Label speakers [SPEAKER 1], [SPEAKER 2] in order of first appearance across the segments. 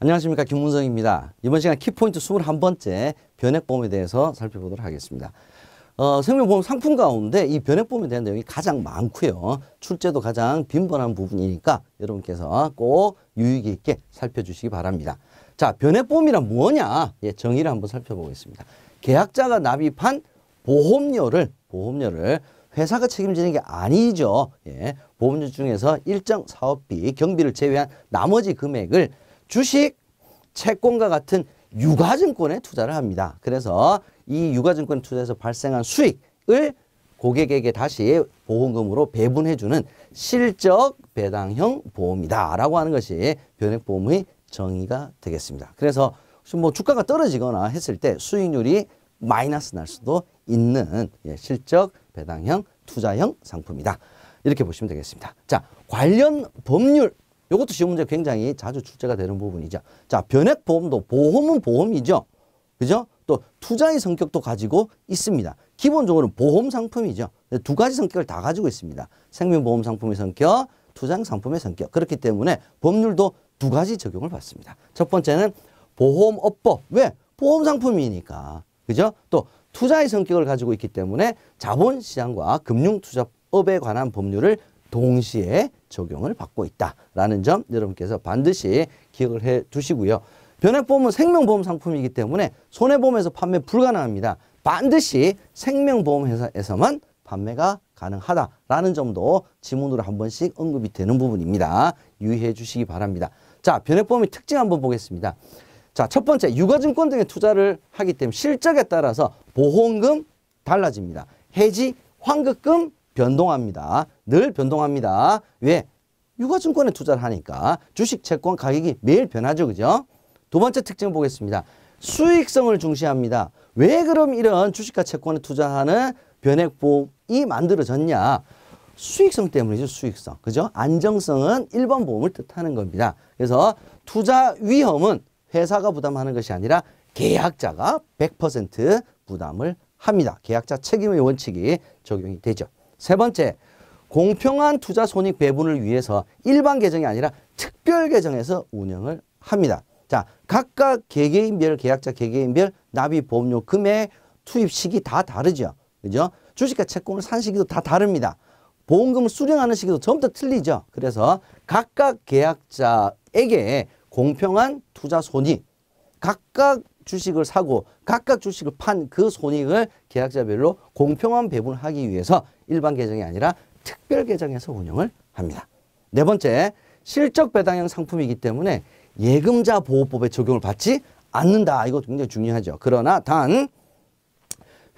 [SPEAKER 1] 안녕하십니까, 김문성입니다. 이번 시간 키포인트 21번째 변액보험에 대해서 살펴보도록 하겠습니다. 생명보험 상품 가운데 이 변액보험에 대한 내용이 가장 많고요. 출제도 가장 빈번한 부분이니까 여러분께서 꼭 유익 있게 살펴주시기 바랍니다. 자, 변액보험이란 뭐냐? 예, 정의를 한번 살펴보겠습니다. 계약자가 납입한 보험료를 회사가 책임지는 게 아니죠. 예, 보험료 중에서 일정 사업비, 경비를 제외한 나머지 금액을 주식, 채권과 같은 유가증권에 투자를 합니다. 그래서 이 유가증권 투자에서 발생한 수익을 고객에게 다시 보험금으로 배분해주는 실적 배당형 보험이다 라고 하는 것이 변액보험의 정의가 되겠습니다. 그래서 뭐 주가가 떨어지거나 했을 때 수익률이 마이너스 날 수도 있는 실적 배당형 투자형 상품이다. 이렇게 보시면 되겠습니다. 자, 관련 법률, 이것도 시험 문제 굉장히 자주 출제가 되는 부분이죠. 자, 변액보험도 보험은 보험이죠. 그죠? 또 투자의 성격도 가지고 있습니다. 기본적으로 보험 상품이죠. 두 가지 성격을 다 가지고 있습니다. 생명보험 상품의 성격, 투자형 상품의 성격. 그렇기 때문에 법률도 두 가지 적용을 받습니다. 첫 번째는 보험업법. 왜? 보험 상품이니까. 그죠? 또 투자의 성격을 가지고 있기 때문에 자본시장과 금융투자업에 관한 법률을 동시에 적용을 받고 있다라는 점 여러분께서 반드시 기억을 해 두시고요. 변액보험은 생명보험 상품이기 때문에 손해보험에서 판매 불가능합니다. 반드시 생명보험회사에서만 판매가 가능하다라는 점도 지문으로 한 번씩 언급이 되는 부분입니다. 유의해 주시기 바랍니다. 자, 변액보험의 특징 한번 보겠습니다. 자, 첫 번째, 유가증권 등에 투자를 하기 때문에 실적에 따라서 보험금 달라집니다. 해지, 환급금 변동합니다. 늘 변동합니다. 왜? 유가증권에 투자를 하니까 주식, 채권 가격이 매일 변하죠. 그죠? 두 번째 특징 보겠습니다. 수익성을 중시합니다. 왜 그럼 이런 주식과 채권에 투자하는 변액보험이 만들어졌냐? 수익성 때문이죠. 수익성. 그죠? 안정성은 일반 보험을 뜻하는 겁니다. 그래서 투자 위험은 회사가 부담하는 것이 아니라 계약자가 100% 부담을 합니다. 계약자 책임의 원칙이 적용이 되죠. 세 번째, 공평한 투자 손익 배분을 위해서 일반 계정이 아니라 특별 계정에서 운영을 합니다. 자, 각각 개개인별, 계약자 개개인별 납입 보험료 금액 투입 시기 다 다르죠. 그죠? 주식과 채권을 산 시기도 다 다릅니다. 보험금을 수령하는 시기도 전부 다 틀리죠. 그래서 각각 계약자에게 공평한 투자 손익, 각각 주식을 사고 각각 주식을 판 그 손익을 계약자별로 공평한 배분을 하기 위해서 일반 계정이 아니라 특별 계정에서 운영을 합니다. 네 번째, 실적 배당형 상품이기 때문에 예금자 보호법에 적용을 받지 않는다. 이거 굉장히 중요하죠. 그러나 단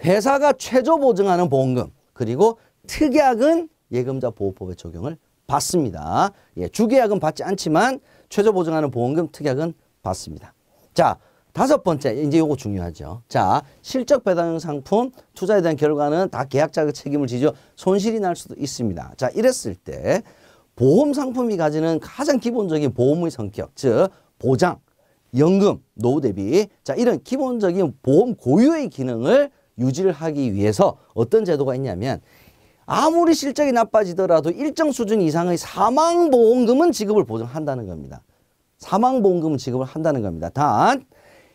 [SPEAKER 1] 회사가 최저 보증하는 보험금 그리고 특약은 예금자 보호법에 적용을 받습니다. 예, 주계약은 받지 않지만 최저 보증하는 보험금 특약은 받습니다. 자, 다섯 번째, 이제 요거 중요하죠. 자, 실적 배당형 상품 투자에 대한 결과는 다 계약자가 책임을 지죠. 손실이 날 수도 있습니다. 자, 이랬을 때 보험 상품이 가지는 가장 기본적인 보험의 성격, 즉 보장, 연금, 노후 대비, 자, 이런 기본적인 보험 고유의 기능을 유지를 하기 위해서 어떤 제도가 있냐면 아무리 실적이 나빠지더라도 일정 수준 이상의 사망보험금은 지급을 보장한다는 겁니다. 사망보험금은 지급을 한다는 겁니다. 단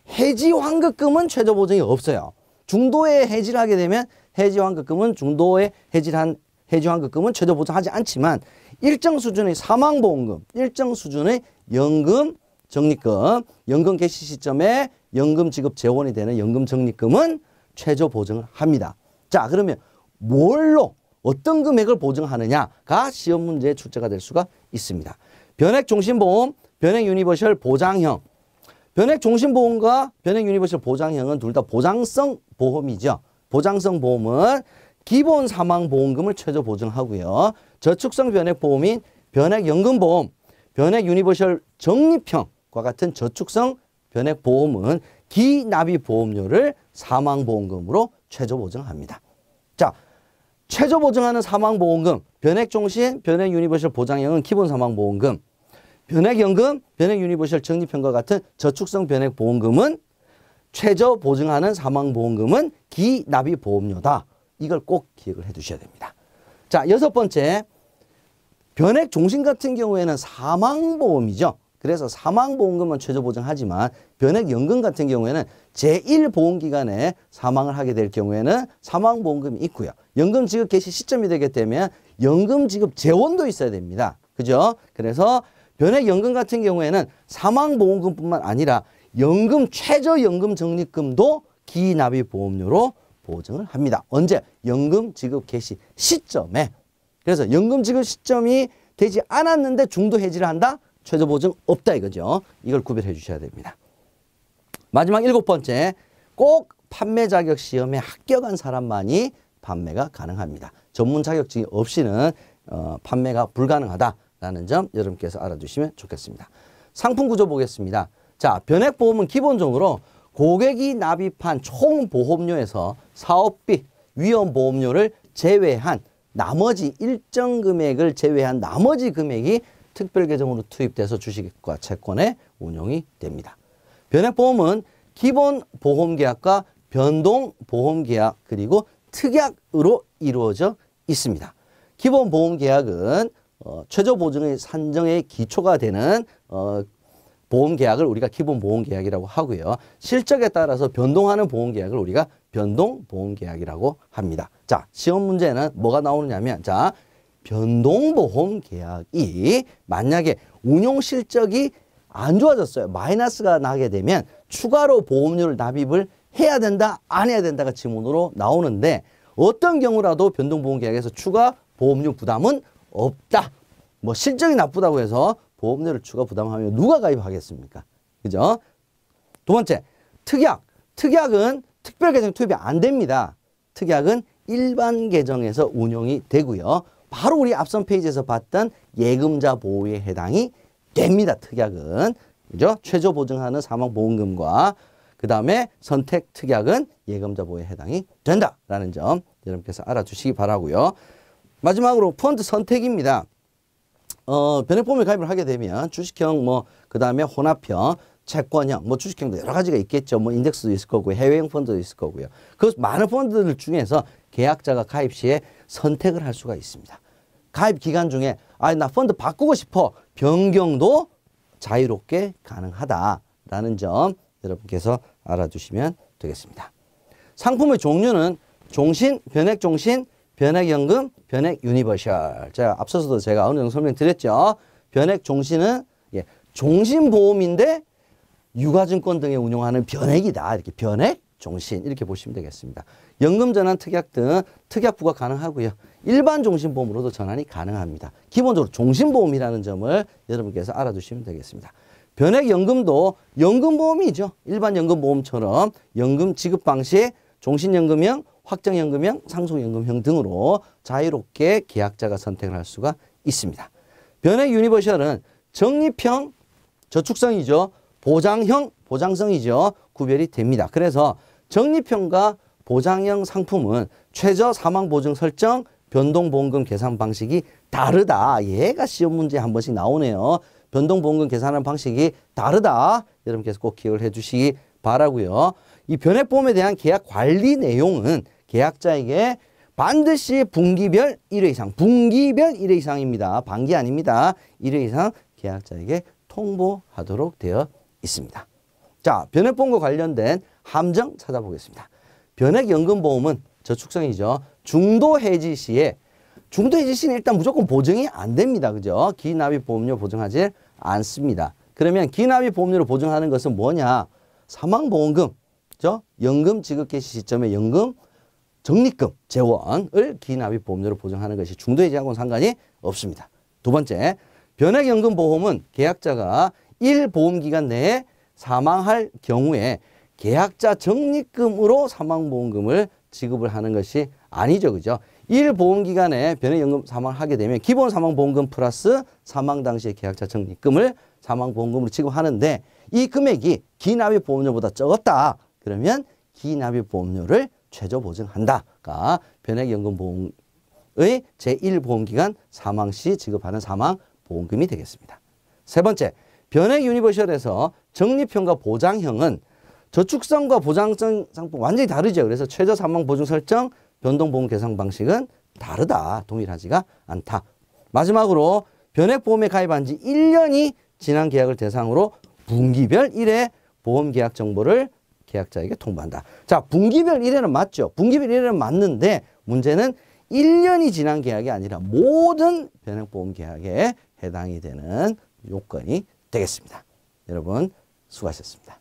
[SPEAKER 1] 해지 환급금은 최저 보증이 없어요. 중도에 해지를 하게 되면 해지 환급금은 해지 환급금은 최저 보장하지 않지만 일정 수준의 사망보험금, 일정 수준의 연금 적립금, 연금 개시 시점에 연금 지급 재원이 되는 연금 적립금은 최저 보증을 합니다. 자, 그러면 뭘로 어떤 금액을 보증하느냐가 시험 문제의 출제가 될 수가 있습니다. 변액종신보험, 변액유니버셜 보장형. 변액종신보험과 변액유니버셜 보장형은 둘 다 보장성 보험이죠. 보장성 보험은 기본 사망보험금을 최저 보증하고요. 저축성 변액보험인 변액연금보험, 변액유니버셜 적립형과 같은 저축성 변액보험은 기납입 보험료를 사망보험금으로 최저 보증합니다. 자, 최저 보증하는 사망보험금, 변액종신, 변액유니버셜 보장형은 기본 사망보험금, 변액연금, 변액유니버셜 적립형과 같은 저축성 변액보험금은 최저 보증하는 사망보험금은 기납입 보험료다. 이걸 꼭 기억을 해 두셔야 됩니다. 자, 여섯 번째, 변액종신 같은 경우에는 사망보험이죠. 그래서 사망보험금은 최저보장하지만 변액연금 같은 경우에는 제1보험기간에 사망을 하게 될 경우에는 사망보험금이 있고요. 연금 지급 개시 시점이 되게 되면 연금 지급 재원도 있어야 됩니다. 그죠? 그래서 변액연금 같은 경우에는 사망보험금뿐만 아니라 연금 최저연금 적립금도 기납입보험료로 보증을 합니다. 언제? 연금 지급 개시 시점에. 그래서 연금 지급 시점이 되지 않았는데 중도 해지를 한다? 최저보증 없다 이거죠. 이걸 구별해 주셔야 됩니다. 마지막 7번째, 꼭 판매 자격 시험에 합격한 사람만이 판매가 가능합니다. 전문 자격증이 없이는 판매가 불가능하다라는 점 여러분께서 알아두시면 좋겠습니다. 상품 구조 보겠습니다. 자, 변액보험은 기본적으로 고객이 납입한 총 보험료에서 사업비, 위험보험료를 제외한 나머지 일정 금액을 제외한 나머지 금액이 특별계정으로 투입돼서 주식과 채권에 운용이 됩니다. 변액보험은 기본 보험계약과 변동보험계약 그리고 특약으로 이루어져 있습니다. 기본 보험계약은 최저보증의 산정의 기초가 되는 보험계약을 우리가 기본 보험계약이라고 하고요. 실적에 따라서 변동하는 보험계약을 우리가 변동보험계약이라고 합니다. 자, 시험 문제는 뭐가 나오느냐면 자, 변동보험계약이 만약에 운용 실적이 안 좋아졌어요. 마이너스가 나게 되면 추가로 보험료를 납입을 해야 된다, 안 해야 된다가 지문으로 나오는데 어떤 경우라도 변동보험계약에서 추가 보험료 부담은 없다. 뭐 실적이 나쁘다고 해서 보험료를 추가 부담하면 누가 가입하겠습니까? 그죠? 두 번째, 특약. 특약은 특별계정 투입이 안 됩니다. 특약은 일반 계정에서 운용이 되고요. 바로 우리 앞선 페이지에서 봤던 예금자 보호에 해당이 됩니다. 특약은. 그죠? 최저 보증하는 사망보험금과 그 다음에 선택 특약은 예금자 보호에 해당이 된다라는 점 여러분께서 알아주시기 바라고요. 마지막으로 펀드 선택입니다. 변액보험에 가입을 하게 되면 주식형 그 다음에 혼합형, 채권형, 주식형도 여러 가지가 있겠죠. 인덱스도 있을 거고 해외형 펀드도 있을 거고요. 그 많은 펀드들 중에서 계약자가 가입 시에 선택을 할 수가 있습니다. 가입 기간 중에 나 펀드 바꾸고 싶어. 변경도 자유롭게 가능하다라는 점 여러분께서 알아두시면 되겠습니다. 상품의 종류는 종신, 변액종신, 변액연금, 변액유니버셜. 제가 앞서서도 제가 어느 정도 설명드렸죠. 변액종신은 종신보험인데 유가증권 등에 운용하는 변액이다. 이렇게 변액종신 이렇게 보시면 되겠습니다. 연금전환 특약 등 특약부가 가능하고요. 일반 종신보험으로도 전환이 가능합니다. 기본적으로 종신보험이라는 점을 여러분께서 알아두시면 되겠습니다. 변액연금도 연금보험이죠. 일반 연금보험처럼 연금 지급 방식, 종신연금형, 확정연금형, 상속연금형 등으로 자유롭게 계약자가 선택을 할 수가 있습니다. 변액유니버셜은 적립형, 저축성이죠. 보장형, 보장성이죠. 구별이 됩니다. 그래서 적립형과 보장형 상품은 최저 사망보증 설정, 변동보험금 계산 방식이 다르다. 얘가 시험 문제에 한 번씩 나오네요. 변동보험금 계산하는 방식이 다르다. 여러분께서 꼭 기억을 해 주시기 바라고요. 이 변액보험에 대한 계약 관리 내용은 계약자에게 반드시 분기별 1회 이상, 분기별 1회 이상입니다. 반기 아닙니다. 1회 이상 계약자에게 통보하도록 되어 있습니다. 자, 변액보험과 관련된 함정 찾아보겠습니다. 변액연금보험은 저축성이죠. 중도해지 시에 중도해지 시는 일단 무조건 보증이 안 됩니다. 그죠? 기납입보험료 보증하지 않습니다. 그러면 기납입보험료를 보증하는 것은 뭐냐? 사망보험금, 그죠? 연금 지급 개시 시점에 연금 적립금, 재원을 기납입보험료로 보증하는 것이 중도해지하고는 상관이 없습니다. 두 번째, 변액연금보험은 계약자가 1보험기간 내에 사망할 경우에 계약자 적립금으로 사망보험금을 지급을 하는 것이 아니죠. 그죠? 1보험기간에 변액연금 사망을 하게 되면 기본 사망보험금 플러스 사망 당시의 계약자 적립금을 사망보험금으로 지급하는데 이 금액이 기납입보험료보다 적었다. 그러면 기납입보험료를 최저 보증한다가 변액연금보험의 제1보험기간 사망 시 지급하는 사망보험금이 되겠습니다. 세 번째, 변액유니버셜에서 적립형과 보장형은 저축성과 보장성 상품 완전히 다르죠. 그래서 최저 사망 보증 설정, 변동보험 계산 방식은 다르다. 동일하지가 않다. 마지막으로 변액보험에 가입한 지 1년이 지난 계약을 대상으로 분기별 1회 보험 계약 정보를 계약자에게 통보한다. 자, 분기별 1회는 맞죠? 분기별 1회는 맞는데 문제는 1년이 지난 계약이 아니라 모든 변액보험 계약에 해당이 되는 요건이 되겠습니다. 여러분 수고하셨습니다.